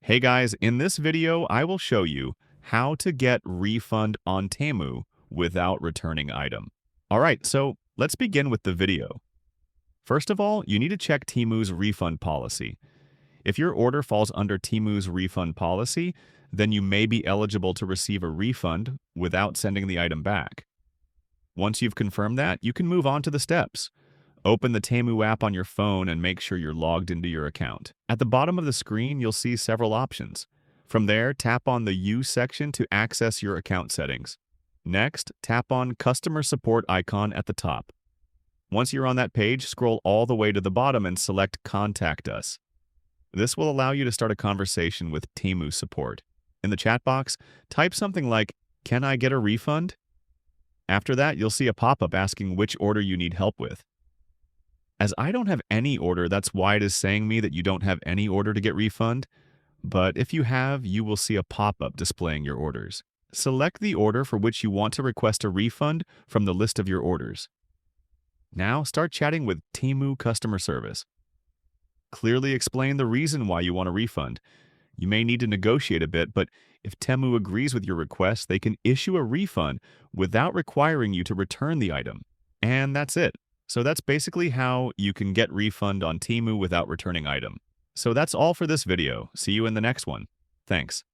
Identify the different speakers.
Speaker 1: Hey guys, in this video, I will show you how to get refund on Temu without returning item. All right, so let's begin with the video. First of all, you need to check Temu's refund policy. If your order falls under Temu's refund policy, then you may be eligible to receive a refund without sending the item back. Once you've confirmed that, you can move on to the steps. Open the Temu app on your phone and make sure you're logged into your account. At the bottom of the screen, you'll see several options. From there, tap on the Use section to access your account settings. Next, tap on Customer Support icon at the top. Once you're on that page, scroll all the way to the bottom and select Contact Us. This will allow you to start a conversation with Temu support. In the chat box, type something like, "Can I get a refund?" After that, you'll see a pop-up asking which order you need help with. As I don't have any order, that's why it is saying me that you don't have any order to get refund. But if you have, you will see a pop-up displaying your orders. Select the order for which you want to request a refund from the list of your orders. Now start chatting with Temu customer service. Clearly explain the reason why you want a refund. You may need to negotiate a bit, but if Temu agrees with your request, they can issue a refund without requiring you to return the item. And that's it. So that's basically how you can get refund on Temu without returning item. So that's all for this video. See you in the next one. Thanks.